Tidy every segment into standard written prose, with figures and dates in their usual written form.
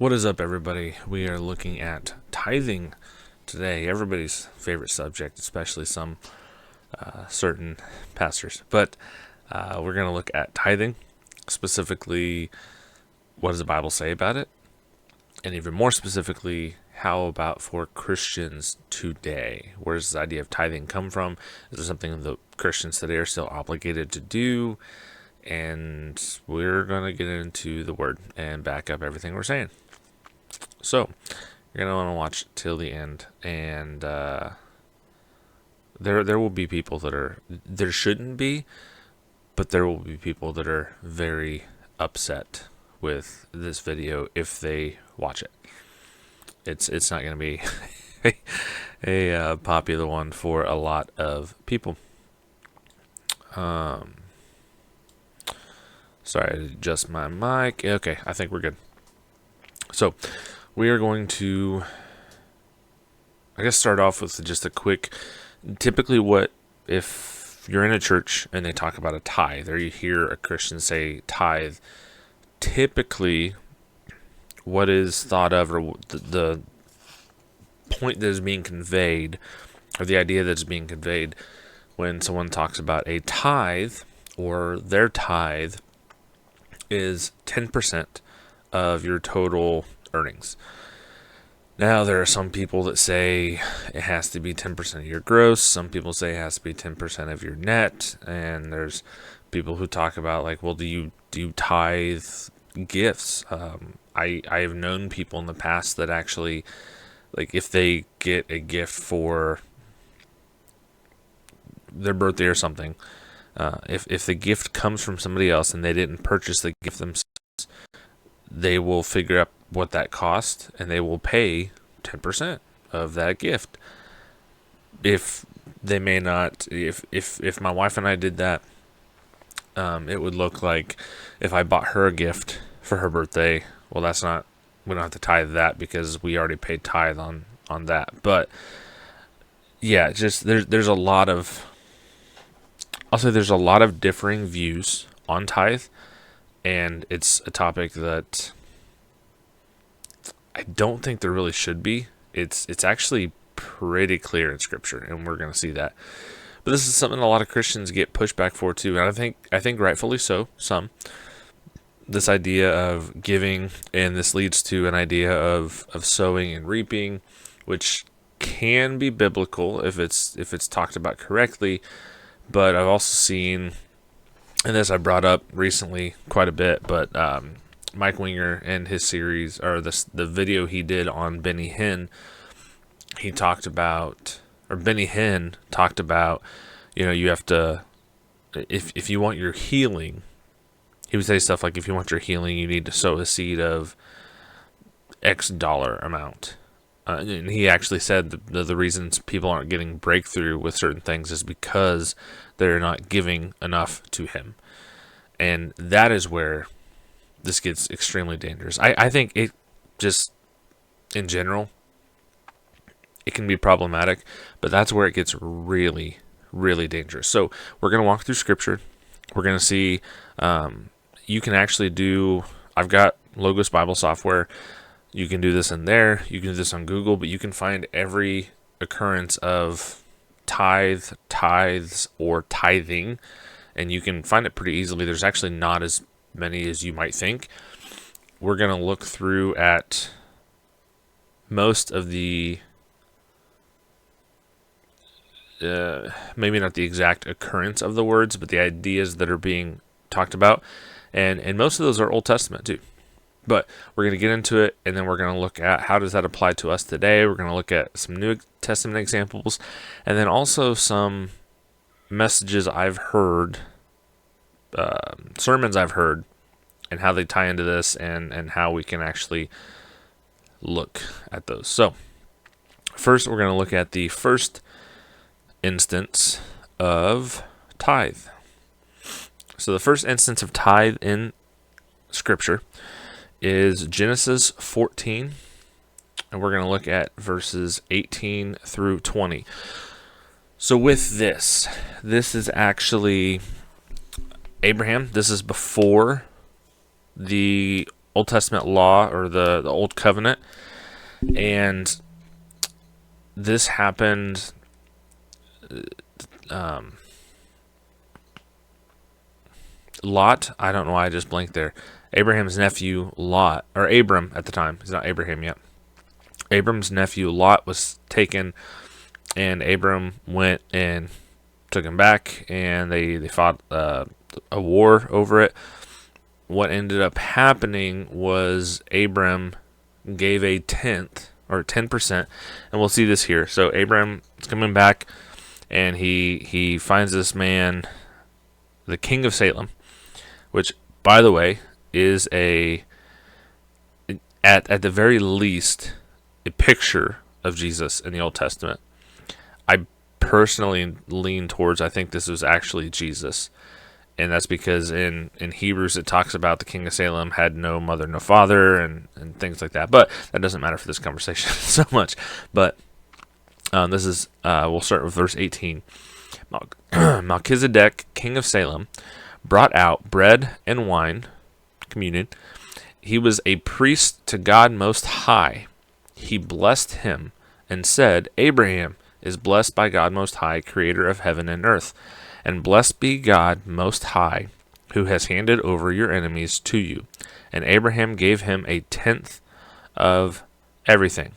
What is up, everybody? We are looking at tithing today. Everybody's favorite subject, especially some certain pastors. But we're going to look at tithing, specifically, what does the Bible say about it? And even more specifically, how about for Christians today? Where does the idea of tithing come from? Is it something that Christians today are still obligated to do? And we're going to get into the word and back up everything we're saying. So, you're going to want to watch till the end. And there will be people there shouldn't be, but there will be people that are very upset with this video if they watch it. It's not going to be a popular one for a lot of people. Sorry, I adjust my mic. Okay, I think we're good. So, we are going to, I guess, start off with just a quick, typically if you're in a church and they talk about a tithe, or you hear a Christian say tithe, typically what is thought of, or the point that is being conveyed, or the idea that's being conveyed when someone talks about a tithe, or their tithe, is 10% of your total earnings. Now, there are some people that say it has to be 10% of your gross. Some people say it has to be 10% of your net. And there's people who talk about, like, well, do you tithe gifts? I have known people in the past that actually, like, if they get a gift for their birthday or something, if the gift comes from somebody else and they didn't purchase the gift themselves, they will figure out what that cost and they will pay 10% of that gift. If they may not, if my wife and I did that, it would look like if I bought her a gift for her birthday, well, we don't have to tithe that because we already paid tithe on that. But yeah, just there's a lot of, I'll say there's a lot of differing views on tithe. And it's a topic that I don't think there really should be. It's actually pretty clear in Scripture, and we're going to see that. But this is something a lot of Christians get pushback for too, and I think rightfully so. Some this idea of giving, and this leads to an idea of sowing and reaping, which can be biblical if it's talked about correctly. But I've also seen, and this I brought up recently quite a bit, but Mike Winger and his series, or the video he did on Benny Hinn, he talked about, or Benny Hinn talked about, you have to, if you want your healing, he would say stuff like, if you want your healing, you need to sow a seed of X dollar amount. And he actually said the reasons people aren't getting breakthrough with certain things is because they're not giving enough to him. And that is where this gets extremely dangerous. I think it just, in general, it can be problematic, but that's where it gets really, really dangerous. So we're going to walk through Scripture. We're going to see, you can actually do, I've got Logos Bible software. You can do this in there. You can do this on Google, but you can find every occurrence of tithes, or tithing, and you can find it pretty easily. There's actually not as many as you might think. We're going to look through at most of the, maybe not the exact occurrence of the words, but the ideas that are being talked about. And most of those are Old Testament too. But we're going to get into it, and then we're going to look at how does that apply to us today. We're going to look at some New Testament examples, and then also some messages I've heard, sermons I've heard, and how they tie into this, and how we can actually look at those. So first, we're going to look at the first instance of tithe. So the first instance of tithe in Scripture is Genesis 14, and we're going to look at verses 18 through 20. So with this is actually Abraham. This is before the Old Testament law, or the Old Covenant, and this happened. Lot, I don't know why I just blanked there. Abraham's nephew Lot, or Abram at the time, he's not Abraham yet. Abram's nephew Lot was taken, and Abram went and took him back, and they fought a war over it. What ended up happening was Abram gave a tenth, or 10%, and we'll see this here. So Abram is coming back, and he finds this man, the king of Salem, which, by the way, is at the very least a picture of Jesus in the Old Testament. I personally lean towards, I think this was actually Jesus. And that's because in Hebrews it talks about the king of Salem had no mother, no father, and things like that. But that doesn't matter for this conversation so much. But this is, we'll start with verse 18. Melchizedek, king of Salem, brought out bread and wine, communion. He was a priest to God Most High. He blessed him and said, Abraham is blessed by God Most High, creator of heaven and earth. And blessed be God Most High, who has handed over your enemies to you. And Abraham gave him a tenth of everything.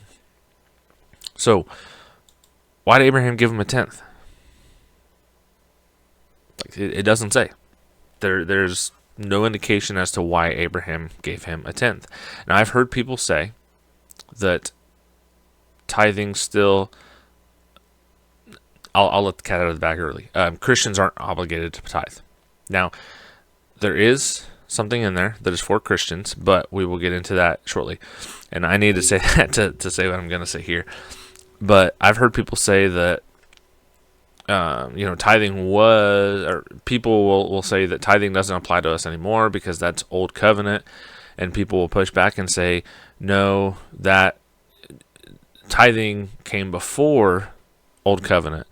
So, why did Abraham give him a tenth? It doesn't say. There's no indication as to why Abraham gave him a tenth. Now, I've heard people say that tithing still... I'll let the cat out of the bag early. Christians aren't obligated to tithe. Now, there is something in there that is for Christians, but we will get into that shortly. And I need to say that to say what I'm going to say here. But I've heard people say that, tithing was, or people will say that tithing doesn't apply to us anymore because that's Old Covenant. And people will push back and say, no, that tithing came before Old Covenant.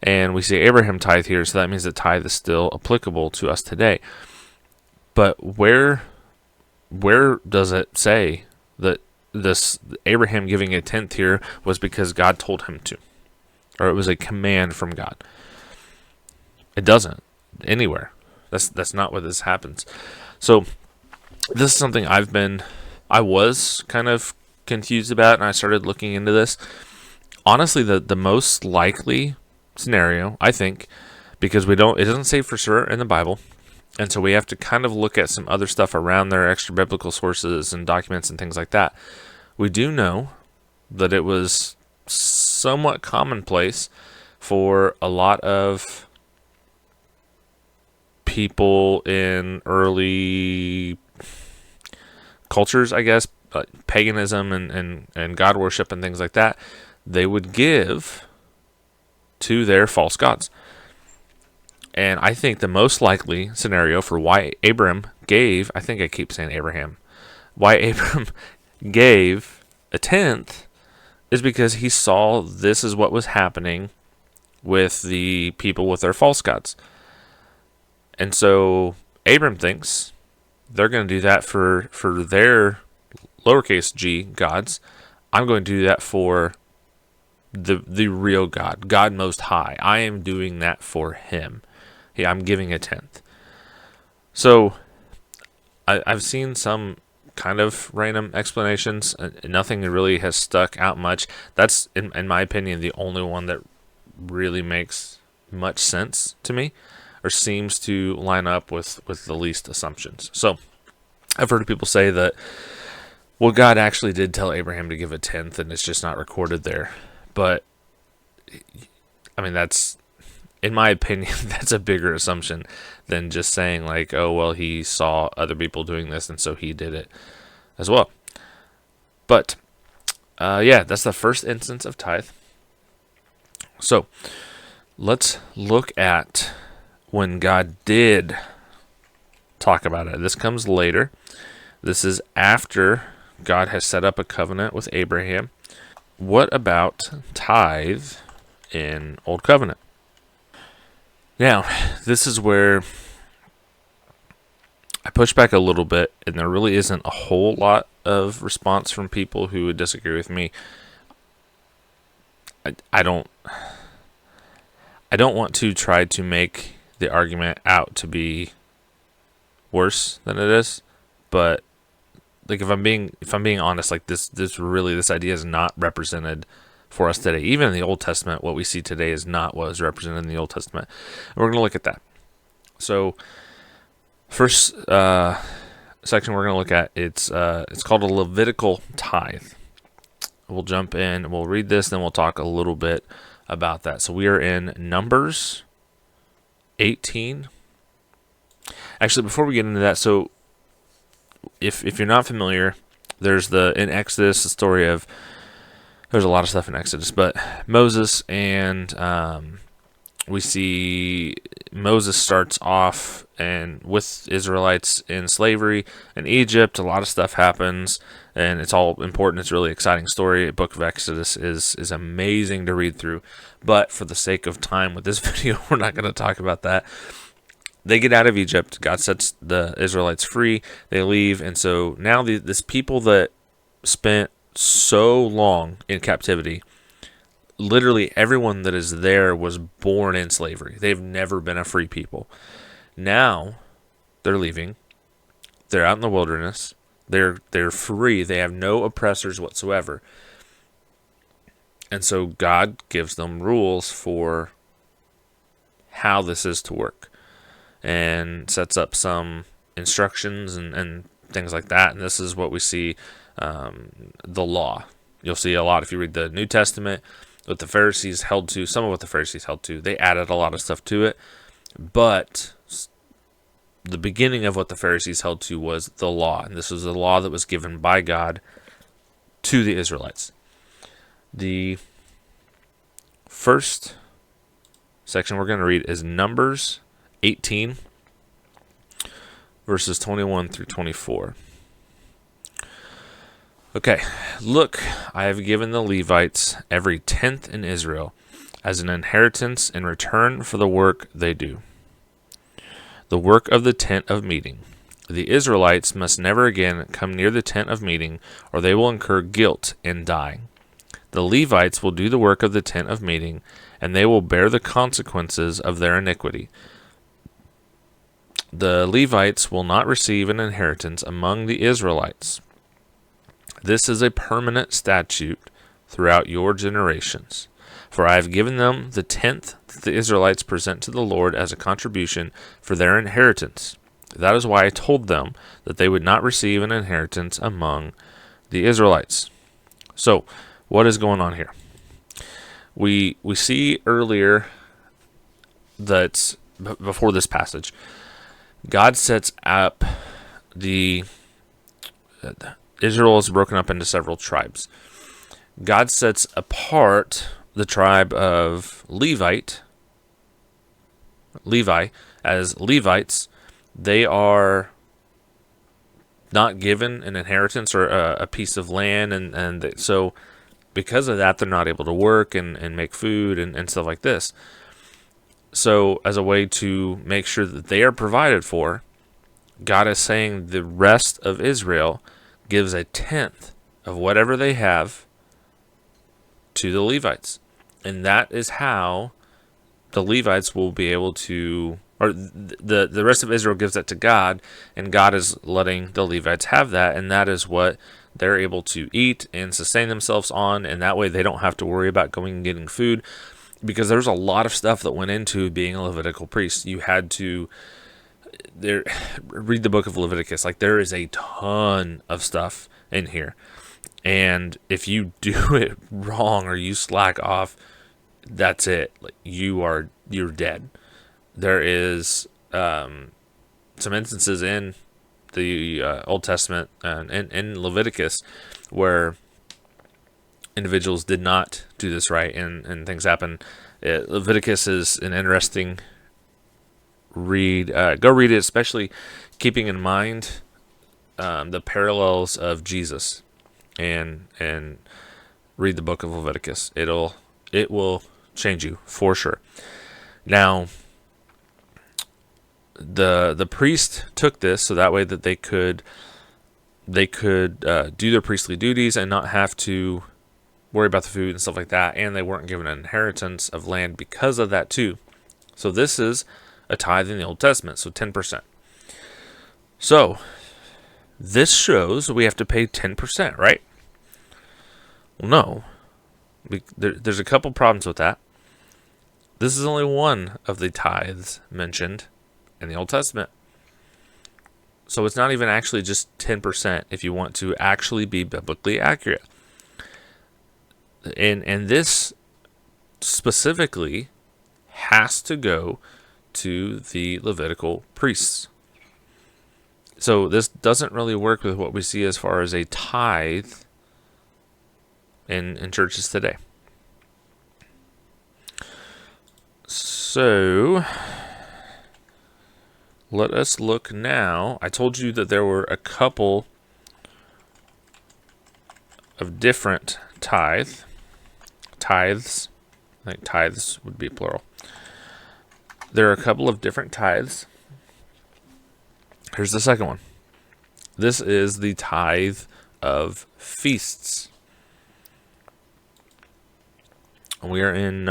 And we see Abraham tithe here, so that means that tithe is still applicable to us today. But where does it say that this Abraham giving a tenth here was because God told him to, or it was a command from God? It doesn't anywhere. That's not where this happens. So this is something I was kind of confused about, and I started looking into this. Honestly, the most likely scenario, I think, because it doesn't say for sure in the Bible, and so we have to kind of look at some other stuff around there, extra biblical sources and documents and things like that. We do know that it was somewhat commonplace for a lot of people in early cultures, I guess, paganism and God worship and things like that. They would give to their false gods. And I think the most likely scenario for why Abram gave, I think I keep saying Abraham, why Abram gave a tenth is because he saw this is what was happening with the people with their false gods. And so Abram thinks they're going to do that for their lowercase g gods. I'm going to do that for the real God, God Most High. I am doing that for him. I'm giving a tenth. So I've seen some kind of random explanations. Nothing really has stuck out much. That's, in my opinion, the only one that really makes much sense to me, or seems to line up with the least assumptions. So I've heard people say that, well, God actually did tell Abraham to give a tenth, and it's just not recorded there. But, I mean, that's, in my opinion, that's a bigger assumption than just saying, like, oh, well, he saw other people doing this, and so he did it as well. But, that's the first instance of tithe. So, let's look at when God did talk about it. This comes later. This is after God has set up a covenant with Abraham. What about tithe in Old Covenant? Now, this is where I push back a little bit, and there really isn't a whole lot of response from people who would disagree with me. I don't want to try to make the argument out to be worse than it is, but like if I'm being honest, like this idea is not represented for us today. Even in the Old Testament, what we see today is not what was represented in the Old Testament. And we're going to look at that. So, first section we're going to look at, it's called a Levitical tithe. We'll jump in, we'll read this, then we'll talk a little bit about that. So we are in Numbers 18. Actually, before we get into that, so if you're not familiar, there's in Exodus, the story of, there's a lot of stuff in Exodus, but Moses and we see Moses starts off and with Israelites in slavery in Egypt. A lot of stuff happens, and it's all important. It's a really exciting story. The book of Exodus is amazing to read through, but for the sake of time with this video, we're not going to talk about that. They get out of Egypt. God sets the Israelites free. They leave, and so now this people that spent so long in captivity, literally everyone that is there was born in slavery. They've never been a free people. Now they're leaving. They're out in the wilderness. They're free. They have no oppressors whatsoever. And so God gives them rules for how this is to work, and sets up some instructions and things like that. And this is what we see, the law. You'll see a lot if you read the New Testament, what the Pharisees held to, some of what the Pharisees held to. They added a lot of stuff to it, but the beginning of what the Pharisees held to was the law, and this was the law that was given by God to the Israelites. The first section we're going to read is Numbers 18, verses 21 through 24. Okay, look, I have given the Levites every tenth in Israel as an inheritance in return for the work they do, the work of the tent of meeting. The Israelites must never again come near the tent of meeting, or they will incur guilt and die. The Levites will do the work of the tent of meeting, and they will bear the consequences of their iniquity. The Levites will not receive an inheritance among the Israelites. This is a permanent statute throughout your generations. For I have given them the tenth that the Israelites present to the Lord as a contribution for their inheritance. That is why I told them that they would not receive an inheritance among the Israelites. So, what is going on here? We see earlier that before this passage, God sets up Israel is broken up into several tribes. God sets apart the tribe of Levi as Levites. They are not given an inheritance or a piece of land, and so because of that, they're not able to work and make food and stuff like this. So as a way to make sure that they are provided for, God is saying the rest of Israel gives a tenth of whatever they have to the Levites. And that is how the Levites will be able to, or the rest of Israel gives that to God, and God is letting the Levites have that, and that is what they're able to eat and sustain themselves on, and that way they don't have to worry about going and getting food, because there's a lot of stuff that went into being a Levitical priest. You had to read the book of Leviticus. Like, there is a ton of stuff in here, and if you do it wrong or you slack off, that's it. Like, you're dead. There is some instances in the Old Testament and in Leviticus where individuals did not do this right, and things happen. Leviticus is an interesting read. Go read it, especially keeping in mind the parallels of Jesus, and read the book of Leviticus. It will change you for sure. Now, the priest took this so that way that they could do their priestly duties and not have to worry about the food and stuff like that, and they weren't given an inheritance of land because of that too. So this is a tithe in the Old Testament, so 10%. So this shows we have to pay 10%, right? Well, no. There's a couple problems with that. This is only one of the tithes mentioned in the Old Testament. So it's not even actually just 10% if you want to actually be biblically accurate. And this specifically has to go to the Levitical priests. So this doesn't really work with what we see as far as a tithe in churches today. So let us look now. I told you that there were a couple of different tithes. I think tithes would be plural. There are a couple of different tithes. Here's the second one. This is the tithe of feasts. We are in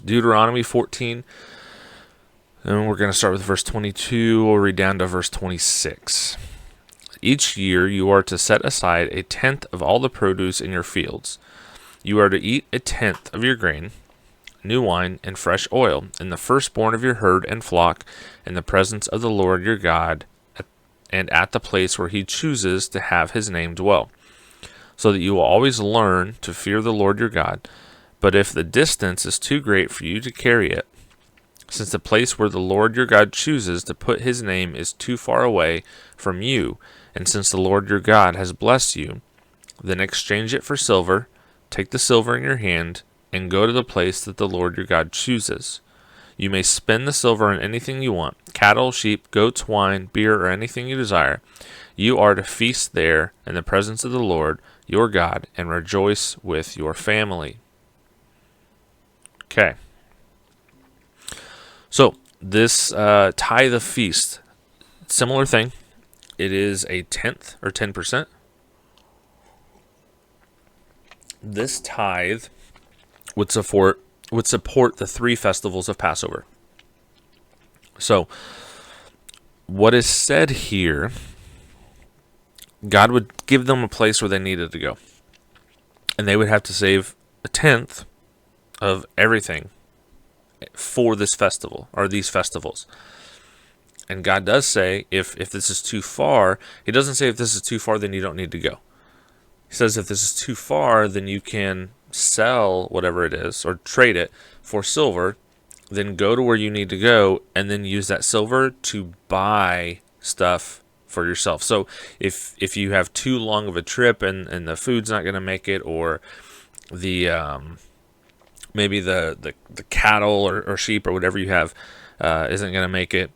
Deuteronomy 14. And we're going to start with verse 22. We'll read down to verse 26. Each year you are to set aside a tenth of all the produce in your fields. You are to eat a tenth of your grain, new wine, and fresh oil, and the firstborn of your herd and flock, in the presence of the Lord your God, and at the place where he chooses to have his name dwell, so that you will always learn to fear the Lord your God. But if the distance is too great for you to carry it, since the place where the Lord your God chooses to put his name is too far away from you, and since the Lord your God has blessed you, then exchange it for silver, take the silver in your hand, and go to the place that the Lord your God chooses. You may spend the silver on anything you want, cattle, sheep, goats, wine, beer, or anything you desire. You are to feast there in the presence of the Lord your God and rejoice with your family. Okay. So this tithe of feast, similar thing. It is a tenth or 10%. This tithe would support the 3 festivals of Passover. So what is said here, God would give them a place where they needed to go. And they would have to save a tenth of everything for this festival or these festivals. And God does say if this is too far, he doesn't say if this is too far, then you don't need to go. He says if this is too far, then you can sell whatever it is or trade it for silver, then go to where you need to go and then use that silver to buy stuff for yourself. So if you have too long of a trip and the food's not going to make it, or the maybe the cattle or sheep or whatever you have isn't going to make it,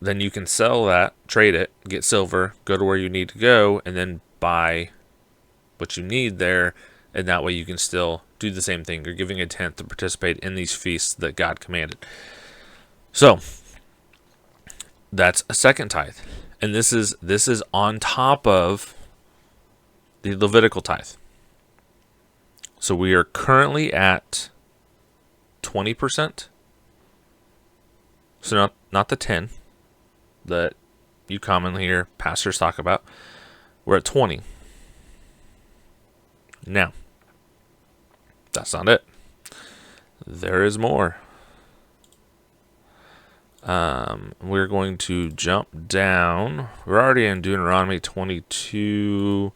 then you can sell that, trade it, get silver, go to where you need to go, and then buy what you need there, and that way you can still do the same thing. You're giving a tenth to participate in these feasts that God commanded. So that's a second tithe, and this is on top of the Levitical tithe. So we are currently at 20%. So not the 10 that you commonly hear pastors talk about. We're at 20. Now, that's not it. There is more. We're going to jump down. We're already in Deuteronomy 22.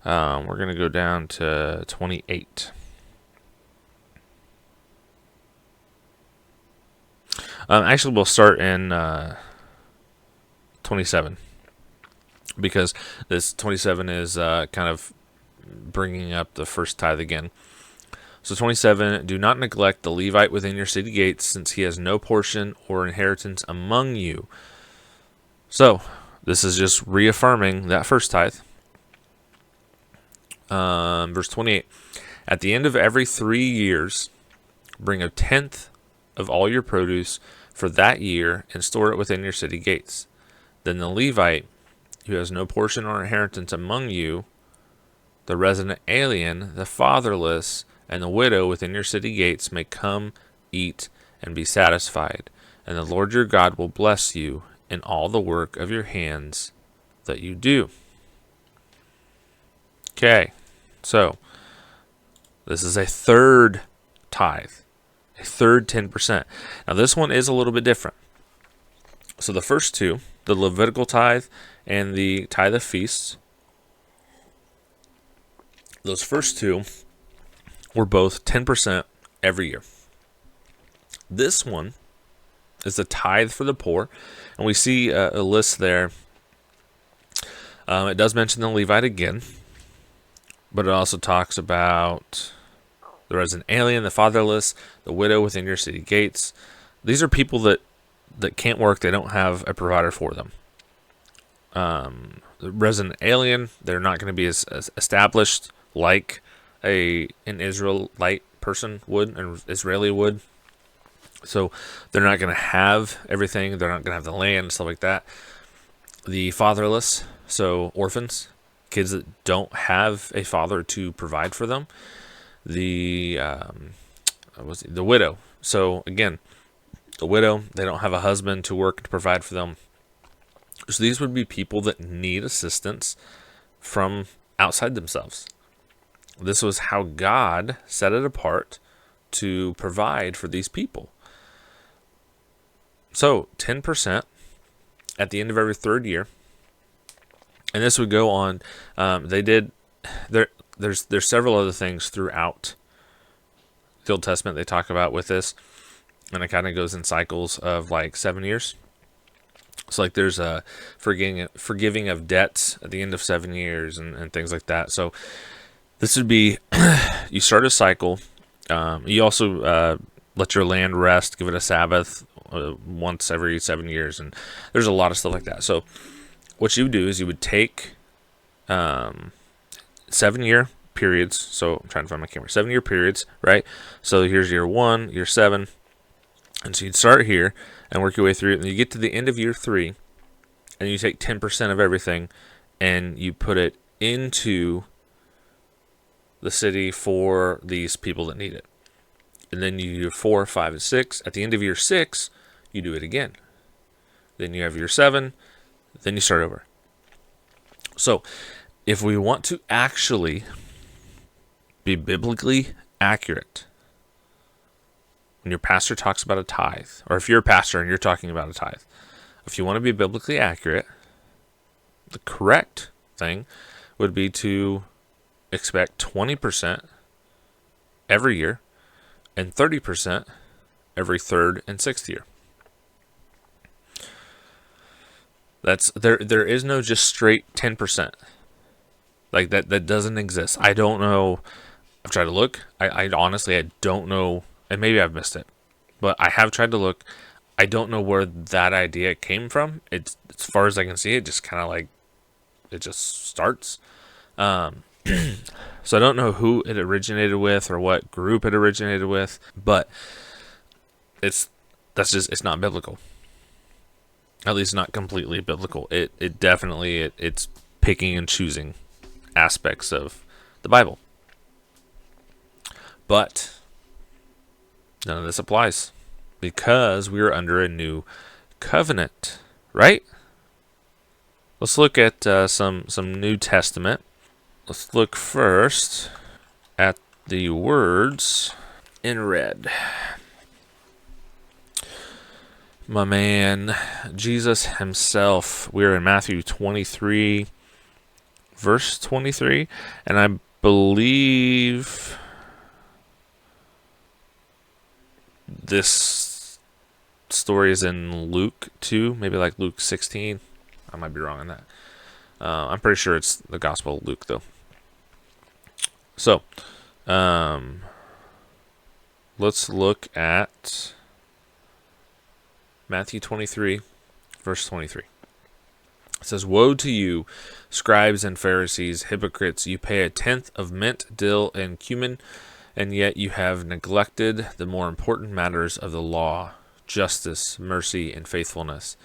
We're going to go down to 28. Actually, we'll start in 27, because this 27 is kind of bringing up the first tithe again. So 27, do not neglect the Levite within your city gates, since he has no portion or inheritance among you. So this is just reaffirming that first tithe. Verse 28, at the end of every 3 years, bring a tenth of all your produce for that year and store it within your city gates. Then the Levite, who has no portion or inheritance among you, the resident alien, the fatherless, and the widow within your city gates may come, eat, and be satisfied. And the Lord your God will bless you in all the work of your hands that you do. Okay, so this is a third tithe, a third 10%. Now this one is a little bit different. So the first two, the Levitical tithe and the tithe of feasts, those first two were both 10% every year. This one is the tithe for the poor, and we see a list there. It does mention the Levite again, but it also talks about the resident alien, the fatherless, the widow within your city gates. These are people that can't work. They don't have a provider for them. The resident alien, they're not going to be as established like an Israelite person would, an Israeli would. So they're not going to have everything. They're not going to have the land and stuff like that. The fatherless, so orphans, kids that don't have a father to provide for them. The widow. So again, the widow, they don't have a husband to work to provide for them. So these would be people that need assistance from outside themselves. This was how God set it apart to provide for these people. So 10% at the end of every third year, and this would go on. There's several other things throughout the Old Testament they talk about with this, and it kind of goes in cycles of like 7 years. So like there's a forgiving of debts at the end of 7 years and things like that. So this would be, you start a cycle. You also let your land rest, give it a Sabbath once every 7 years, and there's a lot of stuff like that. So what you would do is you would take 7-year periods. So I'm trying to find my camera. 7-year periods, right? So here's year 1, year 7. And so you'd start here and work your way through it. And you get to the end of year 3, and you take 10% of everything and you put it into the city for these people that need it. And then you do 4, 5, and 6. At the end of year 6, you do it again. Then you have year 7. Then you start over. So if we want to actually be biblically accurate, when your pastor talks about a tithe, or if you're a pastor and you're talking about a tithe, if you want to be biblically accurate, the correct thing would be to expect 20% every year and 30% every third and sixth year. That's there is no just straight 10%. Like that doesn't exist. I don't know. I've tried to look. I honestly I don't know, and maybe I've missed it, but I have tried to look. I don't know where that idea came from. It's, as far as I can see, it just kind of like it just starts. So I don't know who it originated with or what group it originated with, but it's not biblical. At least not completely biblical. It definitely it's picking and choosing aspects of the Bible. But none of this applies because we are under a new covenant, right? Let's look at some New Testament. Let's look first at the words in red. My man, Jesus himself. We're in Matthew 23, verse 23, and I believe this story is in Luke 2, maybe like Luke 16. I might be wrong on that. I'm pretty sure it's the Gospel of Luke, though. So, let's look at Matthew 23, verse 23. It says, "Woe to you, scribes and Pharisees, hypocrites! You pay a tenth of mint, dill, and cumin, and yet you have neglected the more important matters of the law, justice, mercy, and faithfulness.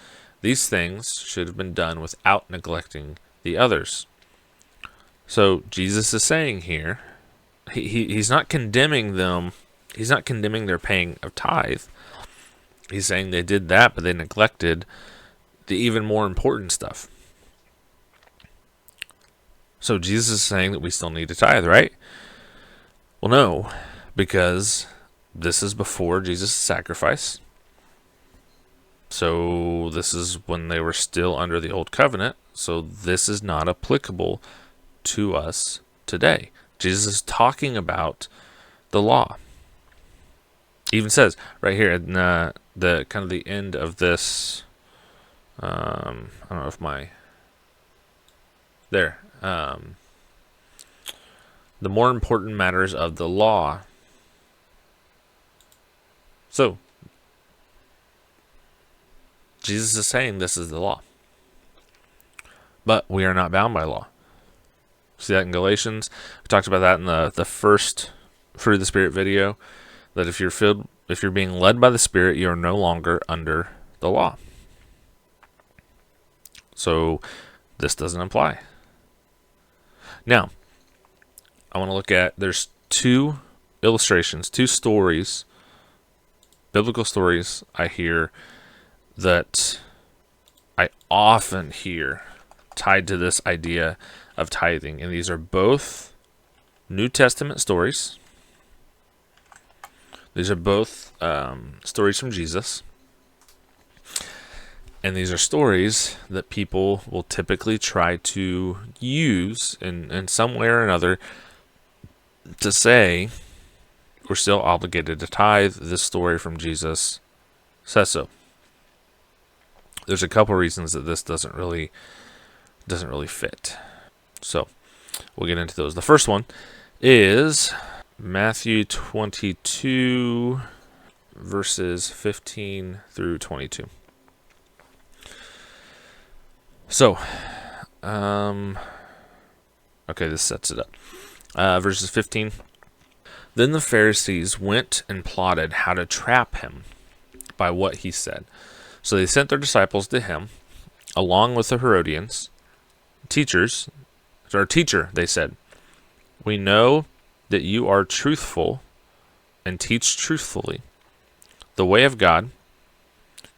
These things should have been done without neglecting the others. So Jesus is saying here, he's not condemning them. He's not condemning their paying of tithe. He's saying they did that, but they neglected the even more important stuff. So Jesus is saying that we still need to tithe, right? Well, no, because this is before Jesus' sacrifice. So this is when they were still under the old covenant. So this is not applicable to us today. Jesus is talking about the law. He even says right here in the kind of the end of this. I don't know if my there. The more important matters of the law. So Jesus is saying this is the law. But we are not bound by law. See that in Galatians? We talked about that in the first Fruit of the Spirit video. That if you're being led by the Spirit, you are no longer under the law. So this doesn't apply. Now, I want to look at, there's two illustrations, two stories, biblical stories I hear that I often hear tied to this idea of tithing. And these are both New Testament stories. These are both stories from Jesus. And these are stories that people will typically try to use in some way or another to say we're still obligated to tithe. This story from Jesus says so. There's a couple reasons that this doesn't really fit. So we'll get into those. The first one is Matthew 22, verses 15 through 22. So, okay, this sets it up. Verses 15. Then the Pharisees went and plotted how to trap him by what he said. So they sent their disciples to him, along with the Herodians. Teacher, they said, we know that you are truthful and teach truthfully the way of God.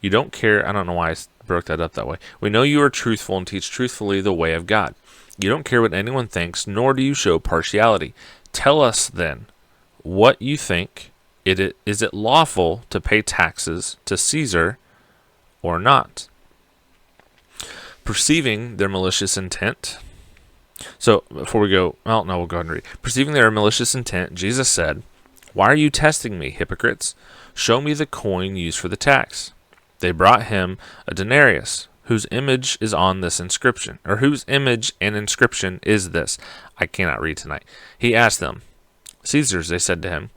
You don't care. I don't know why I broke that up that way. We know you are truthful and teach truthfully the way of God. You don't care what anyone thinks, nor do you show partiality. Tell us then what you think. Is it lawful to pay taxes to Caesar or not? Perceiving their malicious intent. So before we go, well, no, we'll go ahead and read. Perceiving their malicious intent, Jesus said, why are you testing me, hypocrites? Show me the coin used for the tax. They brought him a denarius, whose image is on this inscription, or whose image and inscription is this. I cannot read tonight. He asked them, Caesar's, they said to him.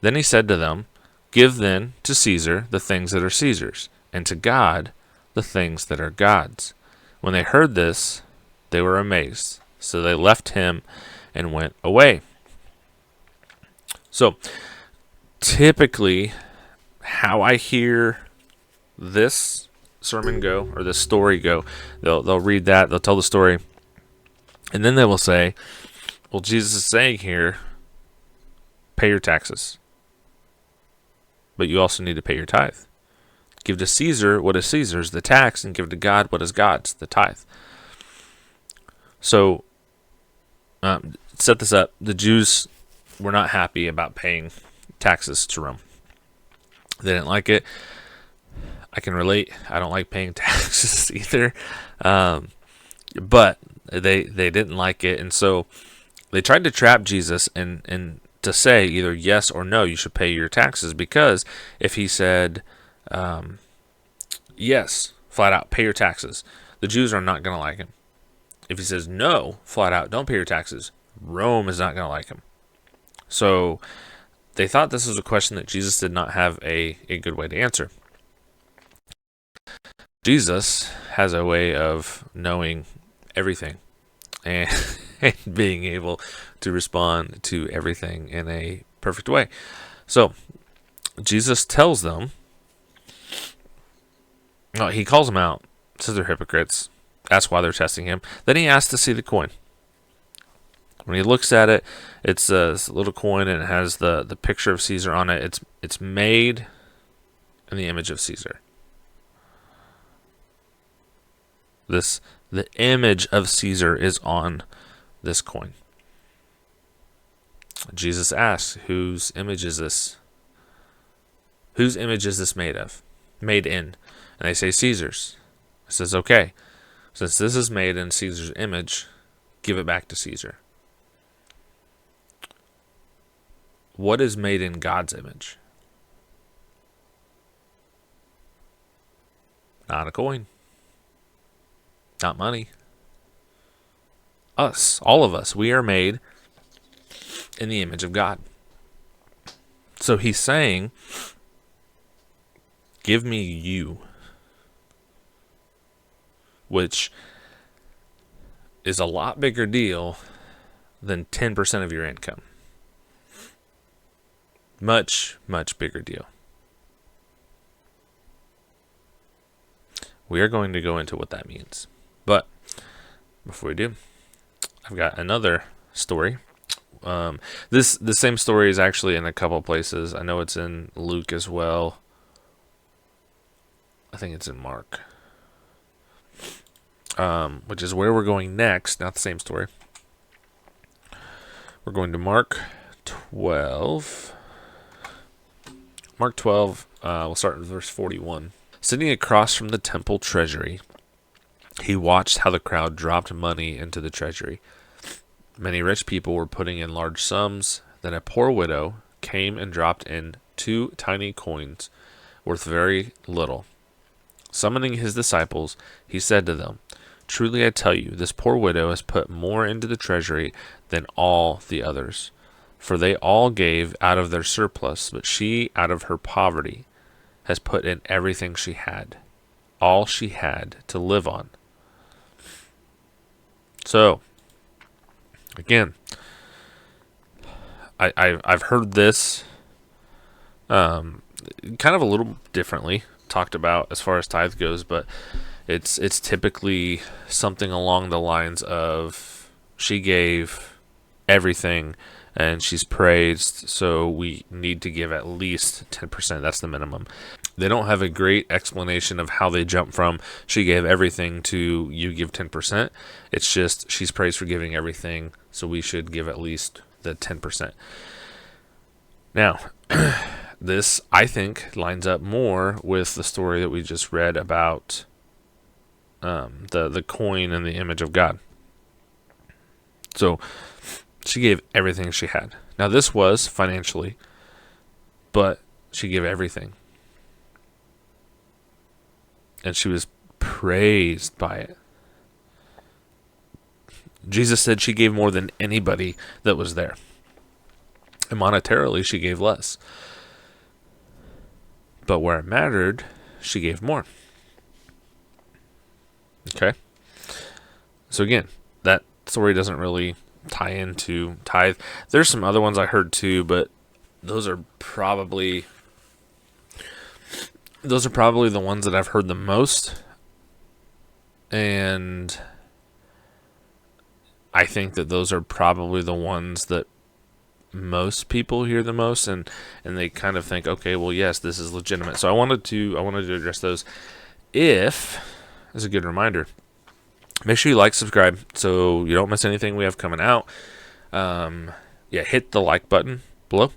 Then he said to them, give then to Caesar the things that are Caesar's, and to God the things that are God's. When they heard this, they were amazed. So they left him and went away. So, typically, how I hear this sermon go, or this story go, they'll read that, they'll tell the story, and then they will say, well, Jesus is saying here, pay your taxes, but you also need to pay your tithe. Give to Caesar what is Caesar's, the tax, and give to God what is God's, the tithe. So, set this up. The Jews were not happy about paying taxes to Rome. They didn't like it. I can relate. I don't like paying taxes either. But they didn't like it, and so they tried to trap Jesus and to say either yes or no, you should pay your taxes, because if he said yes, flat out, pay your taxes, the Jews are not going to like him. If he says no, flat out, don't pay your taxes, Rome is not going to like him. So they thought this was a question that Jesus did not have a good way to answer. Jesus has a way of knowing everything and being able to respond to everything in a perfect way. So Jesus tells them Oh, he calls them out, says they're hypocrites. That's why they're testing him. Then he asks to see the coin. When he looks at it, it's a little coin and it has the picture of Caesar on it. It's made in the image of Caesar. The image of Caesar is on this coin. Jesus asks, whose image is this? Whose image is this made of? Made in. And they say Caesar's. He says, okay, since this is made in Caesar's image, give it back to Caesar. What is made in God's image? Not a coin. Not money. Us. All of us. We are made in the image of God. So he's saying, give me you. Which is a lot bigger deal than 10% of your income. Much, much bigger deal. We are going to go into what that means. But before we do, I've got another story. The same story is actually in a couple places. I know it's in Luke as well. I think it's in Mark. Which is where we're going next. Not the same story. We're going to Mark 12. Mark 12, we'll start in verse 41. Sitting across from the temple treasury, he watched how the crowd dropped money into the treasury. Many rich people were putting in large sums. Then a poor widow came and dropped in 2 tiny coins worth very little. Summoning his disciples, he said to them, "Truly I tell you, this poor widow has put more into the treasury than all the others. For they all gave out of their surplus, but she, out of her poverty, has put in everything she had, all she had to live on." So, again, I've heard this kind of a little differently talked about as far as tithe goes, but it's typically something along the lines of she gave everything and she's praised, so we need to give at least 10%. That's the minimum. They don't have a great explanation of how they jump from she gave everything to you give 10%. It's just she's praised for giving everything, so we should give at least the 10%. Now, this, I think, lines up more with the story that we just read about the coin and the image of God. So she gave everything she had. Now, this was financially, but she gave everything. And she was praised by it. Jesus said she gave more than anybody that was there. And monetarily, she gave less. But where it mattered, she gave more. Okay? So again, that story doesn't really tie into tithe. There's some other ones I heard too, but those are probably the ones that I've heard the most. And I think that those are probably the ones that most people hear the most, and they kind of think, okay, well, yes, this is legitimate. So I wanted to address those. If, as a good reminder, make sure you like, subscribe, so you don't miss anything we have coming out. Hit the like button below,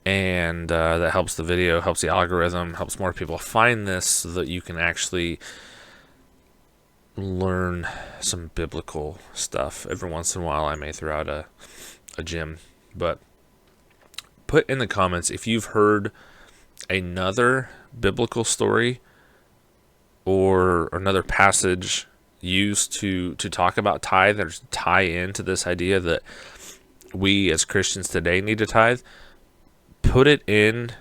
and that helps the video, helps the algorithm, helps more people find this, so that you can actually learn some biblical stuff. Every once in a while, I may throw out a gem, but put in the comments if you've heard another biblical story or another passage used to talk about tithe or tie into this idea that we as Christians today need to tithe. Put it in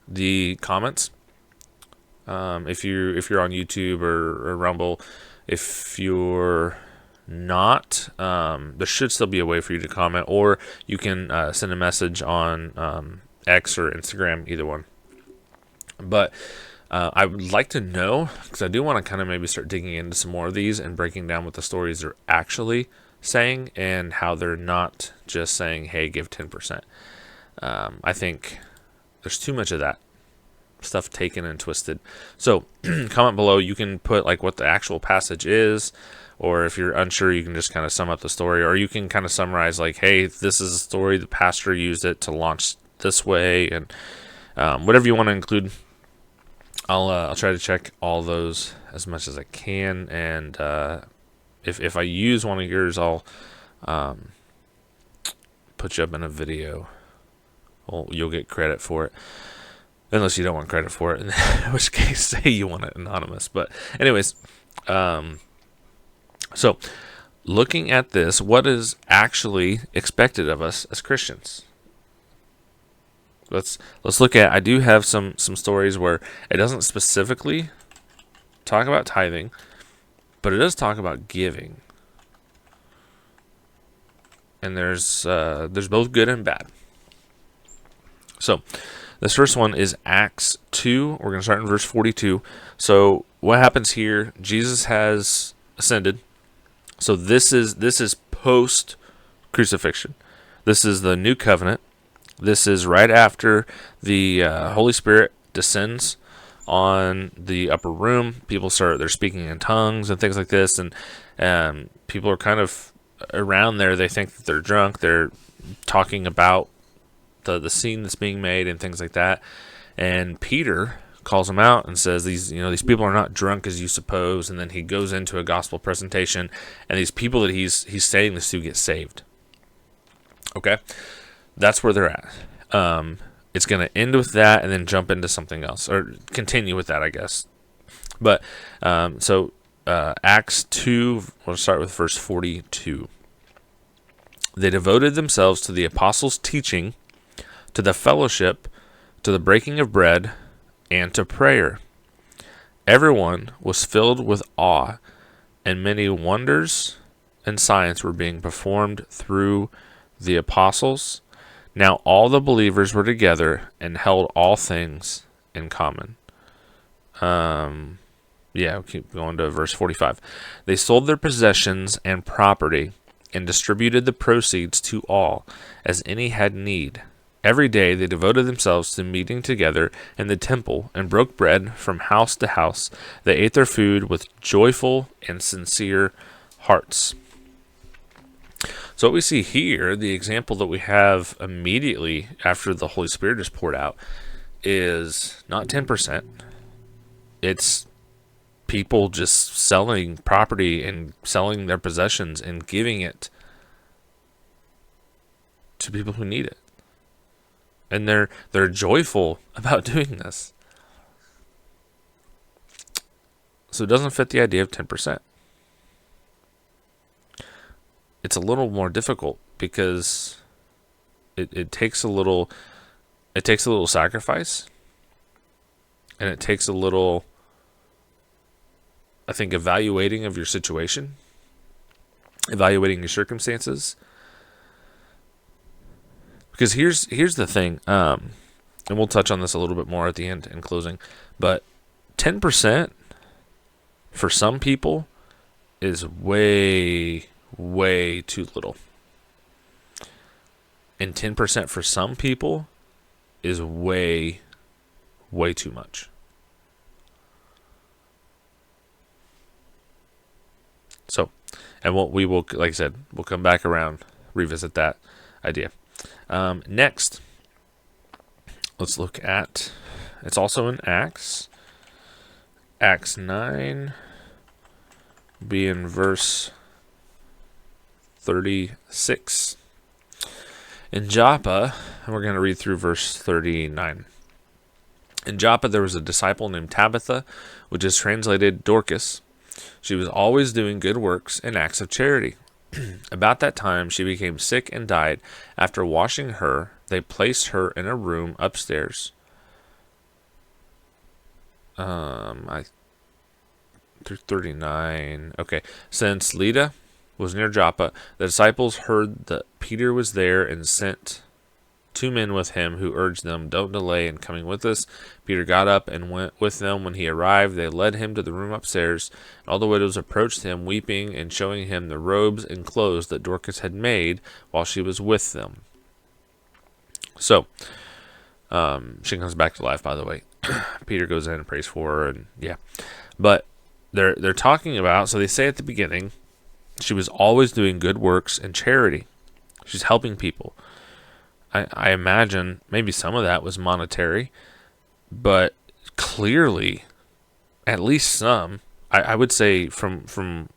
the comments. If you're on YouTube or Rumble, if you're not, there should still be a way for you to comment, or you can send a message on X or Instagram, either one. But I would like to know, because I do want to kind of maybe start digging into some more of these and breaking down what the stories are actually saying and how they're not just saying, hey, give 10%. I think there's too much of that stuff taken and twisted. So comment below. You can put like what the actual passage is, or if you're unsure, you can just kind of sum up the story, or you can kind of summarize like, hey, this is a story, the pastor used it to launch this way, and whatever you want to include. I'll try to check all those as much as I can, and if I use one of yours, I'll put you up in a video. Well, you'll get credit for it, unless you don't want credit for it, in which case say you want it anonymous. But anyways, so looking at this, what is actually expected of us as Christians? Let's look at. I do have some stories where it doesn't specifically talk about tithing, but it does talk about giving. And there's both good and bad. So this first one is Acts 2. We're going to start in verse 42. So what happens here? Jesus has ascended. So this is post crucifixion. This is the new covenant. This is right after the Holy Spirit descends on the upper room. People they're speaking in tongues and things like this, and people are kind of around there. They think that they're drunk. They're talking about the scene that's being made and things like that. And Peter calls them out and says, these people are not drunk as you suppose. And then he goes into a gospel presentation, and these people that he's saying this to get saved. Okay, that's where they're at. It's going to end with that and then jump into something else, or continue with that, I guess. But Acts 2, we'll start with verse 42. They devoted themselves to the apostles' teaching, to the fellowship, to the breaking of bread, and to prayer. Everyone was filled with awe, and many wonders and signs were being performed through the apostles. Now all the believers were together and held all things in common. We'll keep going to verse 45. They sold their possessions and property and distributed the proceeds to all, as any had need. Every day they devoted themselves to meeting together in the temple and broke bread from house to house. They ate their food with joyful and sincere hearts. So what we see here, the example that we have immediately after the Holy Spirit is poured out, is not 10%. It's people just selling property and selling their possessions and giving it to people who need it. And they're joyful about doing this. So it doesn't fit the idea of 10%. It's a little more difficult because it takes a little sacrifice, and it takes a little, I think, evaluating of your situation, evaluating your circumstances. Because here's the thing, and we'll touch on this a little bit more at the end in closing, but 10% for some people is way too little. And 10% for some people is way too much. So, and we will, like I said, we'll come back around, revisit that idea. Next, let's look at, it's also in Acts 9, be in verse 36. In Joppa, and we're going to read through verse 39. In Joppa there was a disciple named Tabitha, which is translated Dorcas. She was always doing good works and acts of charity. About that time she became sick and died. After washing her, they placed her in a room upstairs. Through 39. Okay. Since Lydda was near Joppa, the disciples heard that Peter was there and sent two men with him who urged them, "Don't delay in coming with us." Peter got up and went with them. When he arrived, they led him to the room upstairs. And all the widows approached him, weeping and showing him the robes and clothes that Dorcas had made while she was with them. So, she comes back to life, by the way. Peter goes in and prays for her, and yeah. But they're talking about, so they say at the beginning, she was always doing good works and charity. She's helping people. I imagine maybe some of that was monetary, but clearly, at least some, I would say from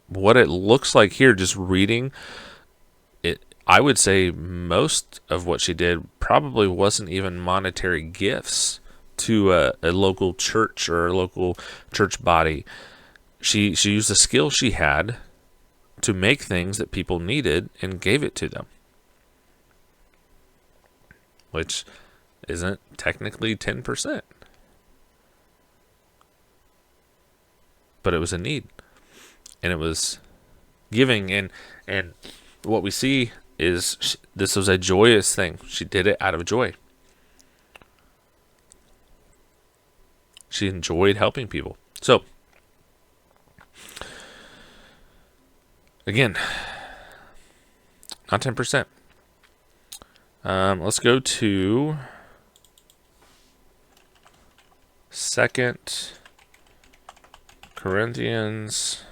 what it looks like here, just reading it, I would say most of what she did probably wasn't even monetary gifts to a local church or a local church body. She used the skill she had to make things that people needed and gave it to them, which isn't technically 10%. But it was a need, and it was giving, and what we see is this was a joyous thing. She did it out of joy. She enjoyed helping people. So, again, not 10%. Let's go to 2 Corinthians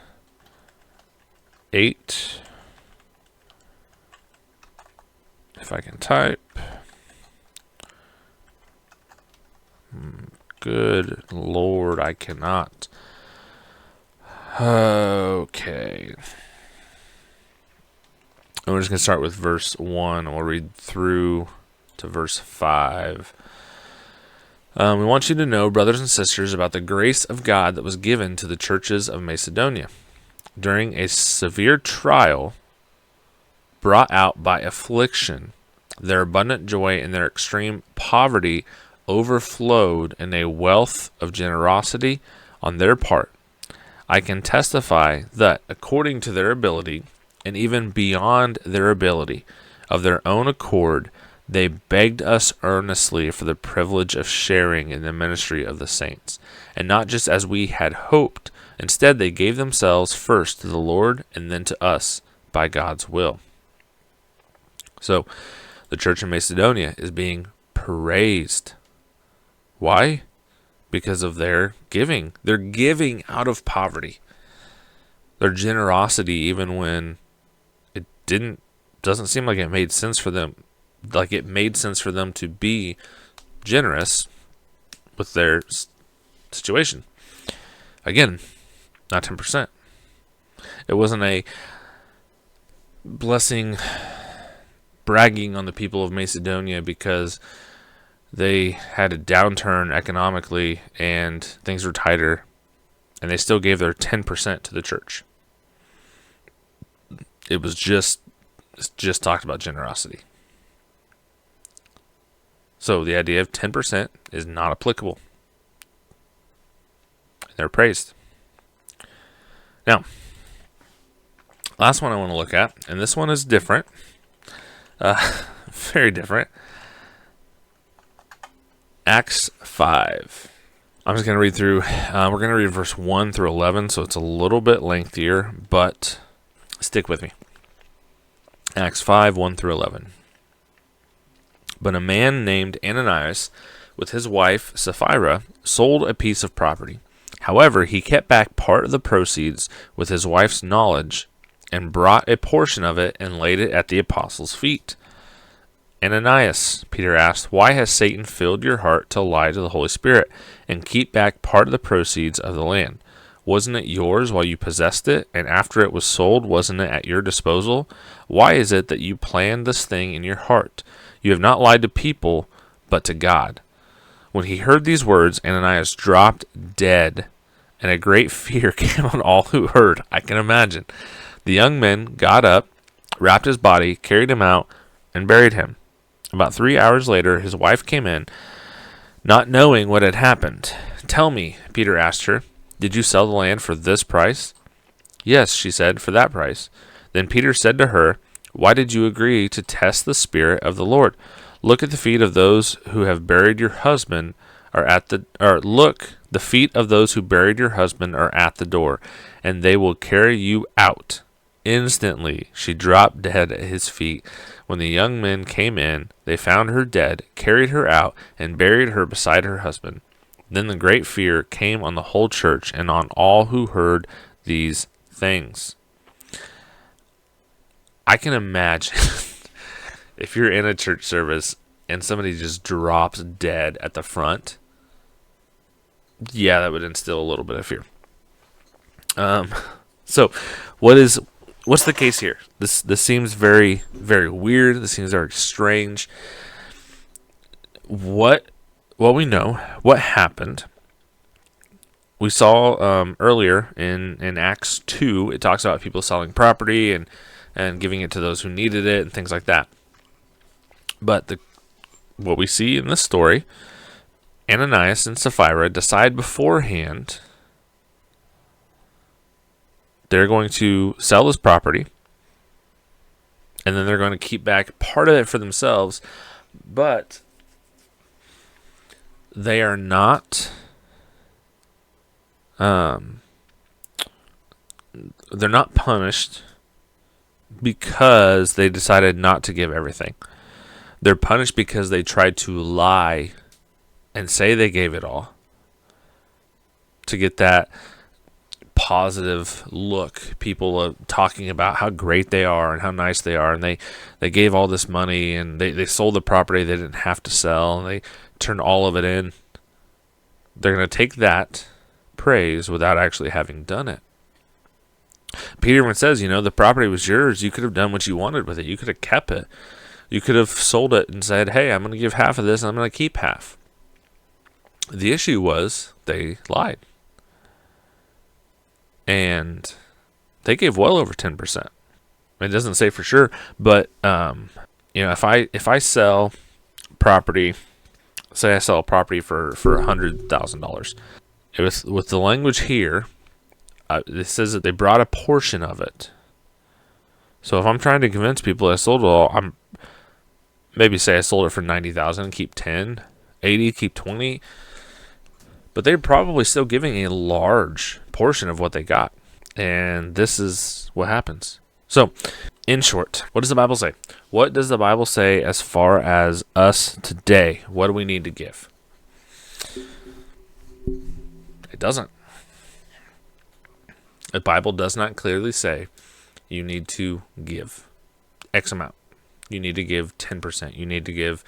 8. If I can type. Good Lord, I cannot. Okay. And we're just going to start with verse 1, and we'll read through to verse 5. We want you to know, brothers and sisters, about the grace of God that was given to the churches of Macedonia. During a severe trial brought out by affliction, their abundant joy and their extreme poverty overflowed in a wealth of generosity on their part. I can testify that, according to their ability, and even beyond their ability, of their own accord, they begged us earnestly for the privilege of sharing in the ministry of the saints, and not just as we had hoped. Instead, they gave themselves first to the Lord and then to us by God's will. So, the church in Macedonia is being praised. Why? Because of their giving. They're giving out of poverty. Their generosity, even when it doesn't seem like it made sense for them. Like it made sense for them to be generous with their situation. Again, not 10%. It wasn't a blessing bragging on the people of Macedonia because they had a downturn economically and things were tighter, and they still gave their 10% to the church. It was just talked about generosity. So the idea of 10% is not applicable. They're praised. Now, last one I want to look at, and this one is different. Very different. Acts 5. I'm just going to read through. We're going to read verse 1 through 11, so it's a little bit lengthier, but stick with me. Acts 5, 1 through 11. But a man named Ananias, with his wife Sapphira, sold a piece of property. However, he kept back part of the proceeds with his wife's knowledge and brought a portion of it and laid it at the apostles' feet. Ananias, Peter asked, why has Satan filled your heart to lie to the Holy Spirit and keep back part of the proceeds of the land? Wasn't it yours while you possessed it, and after it was sold, wasn't it at your disposal? Why is it that you planned this thing in your heart? You have not lied to people, but to God. When he heard these words, Ananias dropped dead, and a great fear came on all who heard. I can imagine. The young men got up, wrapped his body, carried him out, and buried him. About 3 hours later, his wife came in, not knowing what had happened. Tell me, Peter asked her, did you sell the land for this price? Yes, she said, for that price. Then Peter said to her, Why did you agree to test the Spirit of the Lord? Look at the feet of those who have buried your husband the feet of those who buried your husband are at the door, and they will carry you out. Instantly she dropped dead at his feet. When the young men came in, they found her dead, carried her out, and buried her beside her husband. Then the great fear came on the whole church and on all who heard these things. I can imagine if you're in a church service and somebody just drops dead at the front. Yeah, that would instill a little bit of fear. So what's the case here? This seems very, very weird. This seems very strange. Well, we know what happened. We saw earlier in Acts 2, it talks about people selling property and giving it to those who needed it and things like that. But what we see in this story, Ananias and Sapphira decide beforehand they're going to sell this property, and then they're going to keep back part of it for themselves, but they are not they're not punished because they decided not to give everything. They're punished because they tried to lie and say they gave it all to get that positive look. People are talking about how great they are and how nice they are, and they gave all this money, and they sold the property they didn't have to sell, and they turned all of it in. They're going to take that praise without actually having done it. Peter even says, the property was yours. You could have done what you wanted with it. You could have kept it. You could have sold it and said, hey, I'm going to give half of this and I'm going to keep half. The issue was they lied. And they gave well over 10%. It doesn't say for sure, but if I sell property, say I sell a property for $100,000, with the language here, it says that they brought a portion of it. So if I'm trying to convince people I sold it all, maybe say I sold it for $90,000, keep 10, 80, keep 20, but they're probably still giving a large portion of what they got. And this is what happens. So, in short, what does the Bible say? What does the Bible say as far as us today? What do we need to give? It doesn't. The Bible does not clearly say you need to give X amount. You need to give 10%. You need to give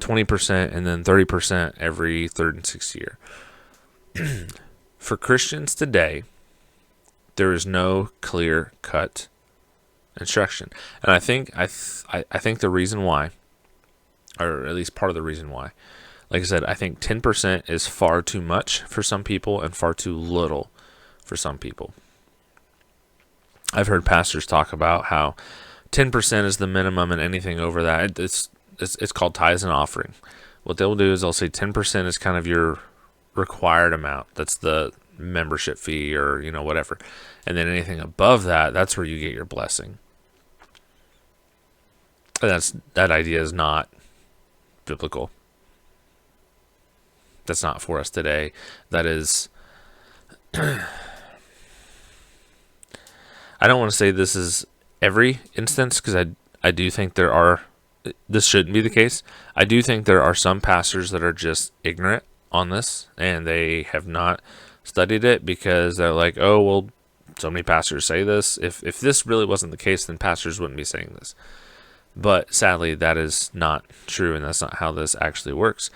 20% and then 30% every third and sixth year. For Christians today, there is no clear-cut instruction. And I think the reason why, or at least part of the reason why, like I said, I think 10% is far too much for some people and far too little for some people. I've heard pastors talk about how 10% is the minimum, and anything over that, it's called tithes and offering. What they'll do is they'll say 10% is kind of your required amount. That's the membership fee or whatever. And then anything above that, that's where you get your blessing. And that idea is not biblical. That's not for us today. That is I don't want to say this is every instance, because I do think this shouldn't be the case. I do think there are some pastors that are just ignorant on this, and they have not studied it because they're like, oh, well, so many pastors say this. If this really wasn't the case, then pastors wouldn't be saying this. But sadly, that is not true, and that's not how this actually works,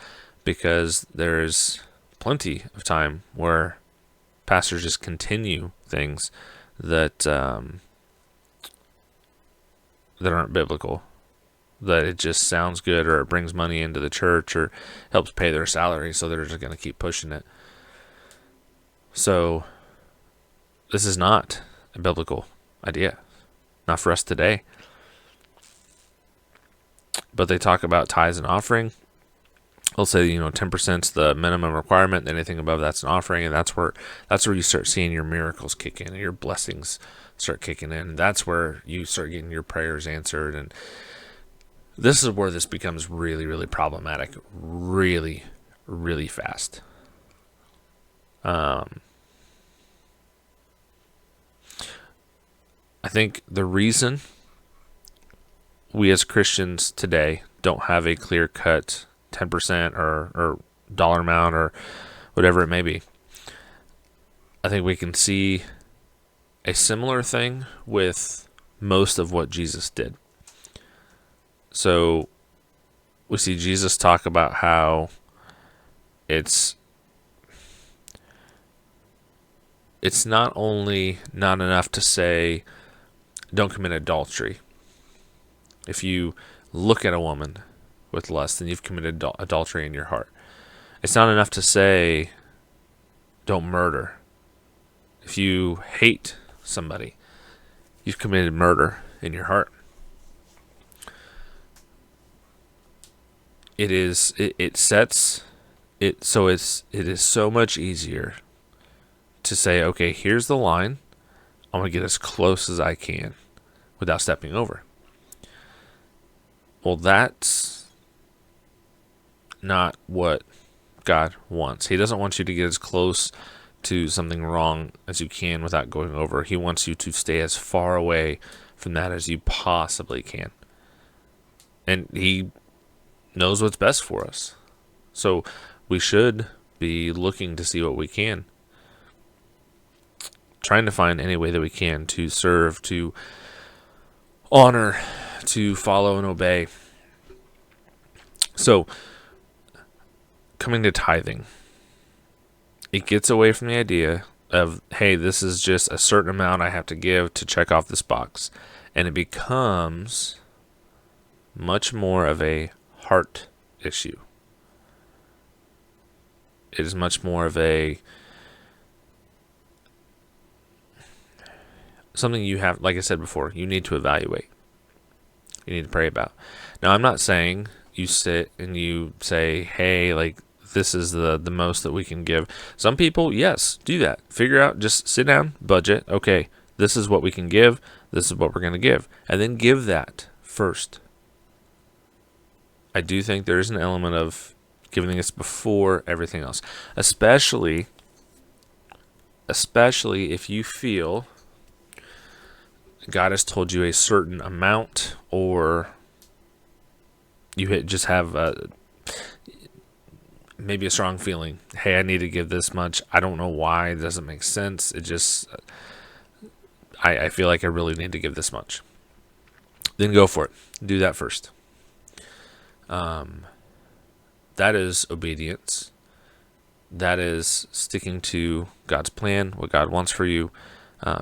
because there's plenty of time where pastors just continue things that aren't biblical, that it just sounds good, or it brings money into the church, or helps pay their salary, so they're just going to keep pushing it. So this is not a biblical idea, not for us today. But they talk about tithes and offering. I'll say 10% is the minimum requirement. Anything above that's an offering, and that's where you start seeing your miracles kick in and your blessings start kicking in. That's where you start getting your prayers answered, and this is where this becomes really, really problematic, really, really fast. I think the reason we as Christians today don't have a clear cut 10% or dollar amount or whatever it may be, I think we can see a similar thing with most of what Jesus did. So we see Jesus talk about how it's not only not enough to say don't commit adultery. If you look at a woman with lust, then you've committed adultery in your heart. It's not enough to say don't murder. If you hate somebody, you've committed murder in your heart. It is so much easier to say, okay, here's the line. I'm going to get as close as I can without stepping over. Well, that's not what God wants. He doesn't want you to get as close to something wrong as you can without going over. He wants you to stay as far away from that as you possibly can. And He knows what's best for us. So we should be looking to see what we can. Trying to find any way that we can to serve, to honor, to follow and obey. So, coming to tithing, it gets away from the idea of, hey, this is just a certain amount I have to give to check off this box. And it becomes much more of a heart issue. It is much more of something you have, like I said before, you need to evaluate. You need to pray about. Now, I'm not saying you sit and you say, hey, like, this is the most that we can give. Some people, yes, do that. Figure out, just sit down, budget. Okay, this is what we can give. This is what we're going to give. And then give that first. I do think there is an element of giving this before everything else. Especially if you feel God has told you a certain amount, or you just have maybe a strong feeling, hey, I need to give this much. I don't know why. It doesn't make sense. It just, I feel like I really need to give this much. Then go for it. Do that first. That is obedience. That is sticking to God's plan, what God wants for you,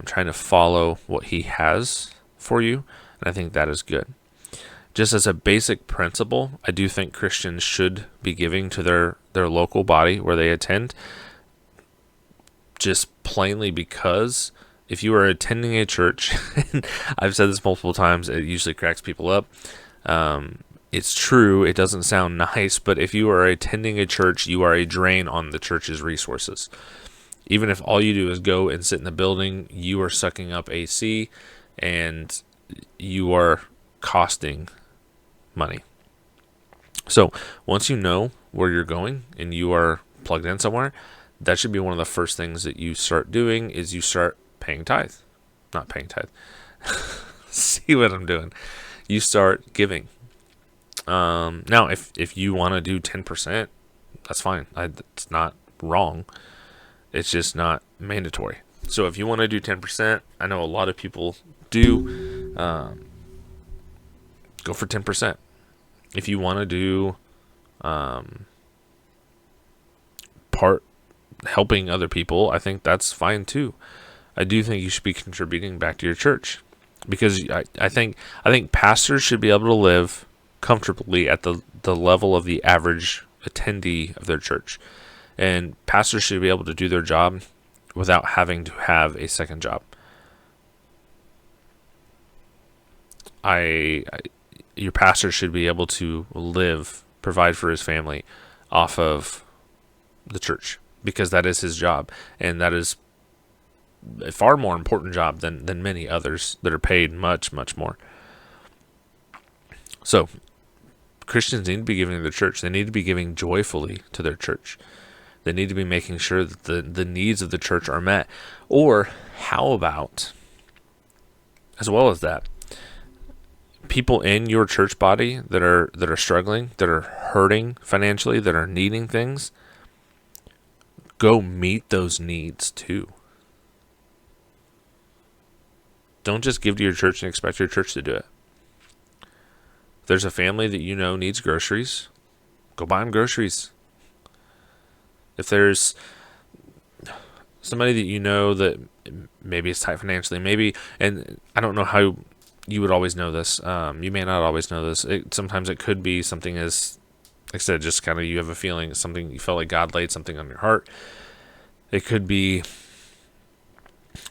trying to follow what He has for you. And I think that is good. Just as a basic principle, I do think Christians should be giving to their local body where they attend, just plainly because if you are attending a church, and I've said this multiple times, it usually cracks people up. It's true, it doesn't sound nice, but if you are attending a church, you are a drain on the church's resources. Even if all you do is go and sit in the building, you are sucking up AC and you are costing money. So once you know where you're going and you are plugged in somewhere, that should be one of the first things that you start doing is you start paying tithe. Not paying tithe. See what I'm doing? You start giving. Now, if you want to do 10%, that's fine. It's not wrong. It's just not mandatory. So if you want to do 10%, I know a lot of people do. Go for 10%. If you want to do part helping other people, I think that's fine too. I do think you should be contributing back to your church, because I think pastors should be able to live comfortably at the level of the average attendee of their church, and pastors should be able to do their job without having to have a second job. Your pastor should be able to provide for his family off of the church, because that is his job, and that is a far more important job than many others that are paid much, much more. So Christians need to be giving to the church. They need to be giving joyfully to their church. They need to be making sure that the needs of the church are met. Or how about, as well as that, people in your church body that are struggling, that are hurting financially, that are needing things, go meet those needs too. Don't just give to your church and expect your church to do it. If there's a family that you know needs groceries, go buy them groceries. If there's somebody that you know that maybe is tight financially, maybe, and I don't know how you would always know this. You may not always know this. Sometimes it could be something as, like I said, just kind of you have a feeling, something you felt like God laid something on your heart. It could be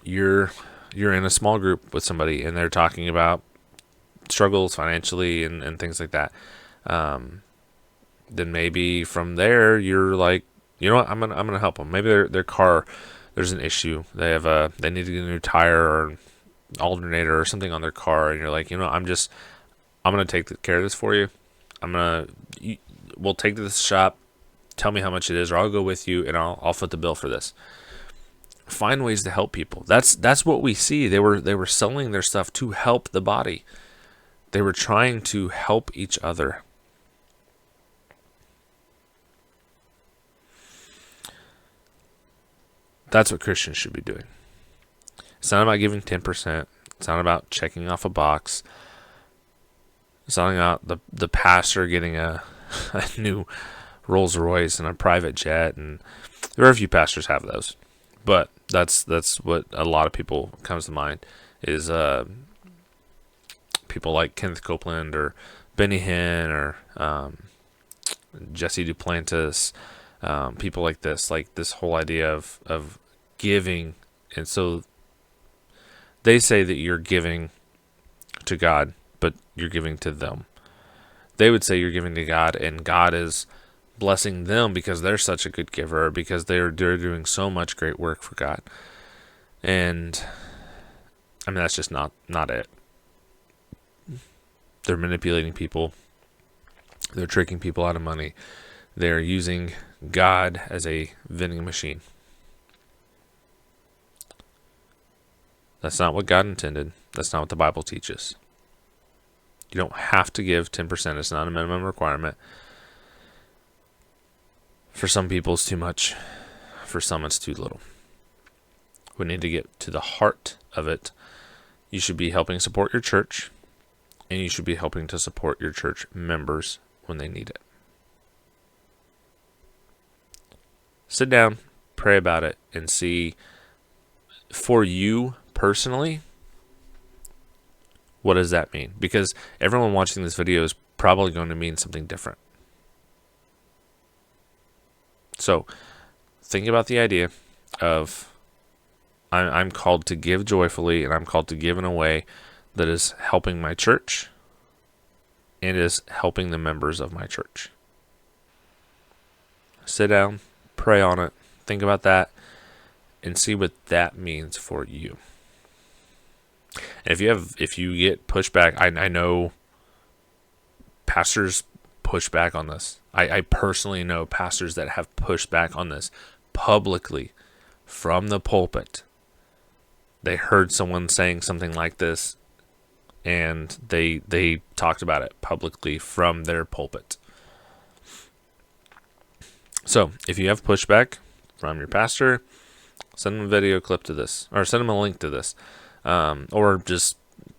you're in a small group with somebody and they're talking about struggles financially and things like that. Then maybe from there you're like, you know what, I'm gonna help them. Maybe their car, there's an issue. They need to get a new tire or alternator or something on their car, and you're like, you know, I'm gonna take care of this for you. We'll take to this shop. Tell me how much it is, or I'll go with you and I'll foot the bill for this. Find ways to help people. That's what we see. They were selling their stuff to help the body. They were trying to help each other. That's what Christians should be doing. It's not about giving 10%. It's not about checking off a box. It's not about the pastor getting a new Rolls Royce and a private jet, and very few pastors have those. But that's what a lot of people comes to mind is people like Kenneth Copeland or Benny Hinn or Jesse Duplantis, people like this whole idea of giving. And so they say that you're giving to God, but you're giving to them. They would say you're giving to God, and God is blessing them because they're such a good giver, because they're doing so much great work for God. And I mean, that's just not it. They're manipulating people. They're tricking people out of money. They're using God as a vending machine. That's not what God intended. That's not what the Bible teaches. You don't have to give 10%. It's not a minimum requirement. For some people, it's too much. For some, it's too little. We need to get to the heart of it. You should be helping support your church, and you should be helping to support your church members when they need it. Sit down, pray about it, and see for you personally, what does that mean? Because everyone watching this video is probably going to mean something different. So think about the idea of I'm called to give joyfully, and I'm called to give in a way that is helping my church and is helping the members of my church. Sit down, pray on it, think about that, and see what that means for you. And if you get pushback, I know pastors push back on this. I personally know pastors that have pushed back on this publicly from the pulpit. They heard someone saying something like this, and they talked about it publicly from their pulpit. So if you have pushback from your pastor, send them a video clip to this, or send them a link to this, or just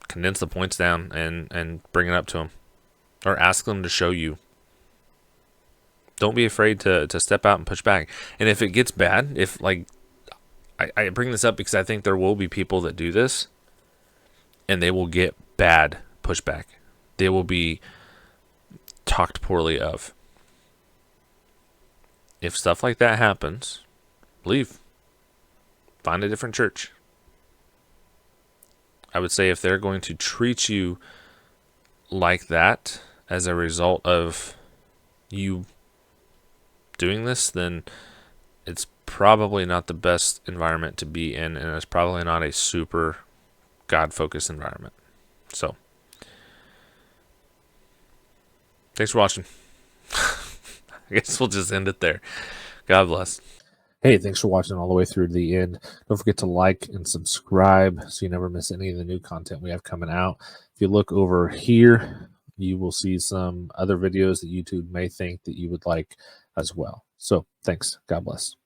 condense the points down and bring it up to them, or ask them to show you. Don't be afraid to step out and push back. And if it gets bad, if like I bring this up because I think there will be people that do this, and they will get bad pushback. They will be talked poorly of. If stuff like that happens, leave. Find a different church. I would say if they're going to treat you like that as a result of you doing this, then it's probably not the best environment to be in, and it's probably not a super God-focused environment. So, thanks for watching. I guess we'll just end it there. God bless. Hey, thanks for watching all the way through to the end. Don't forget to like and subscribe so you never miss any of the new content we have coming out. If you look over here, you will see some other videos that YouTube may think that you would like as well. So thanks. God bless.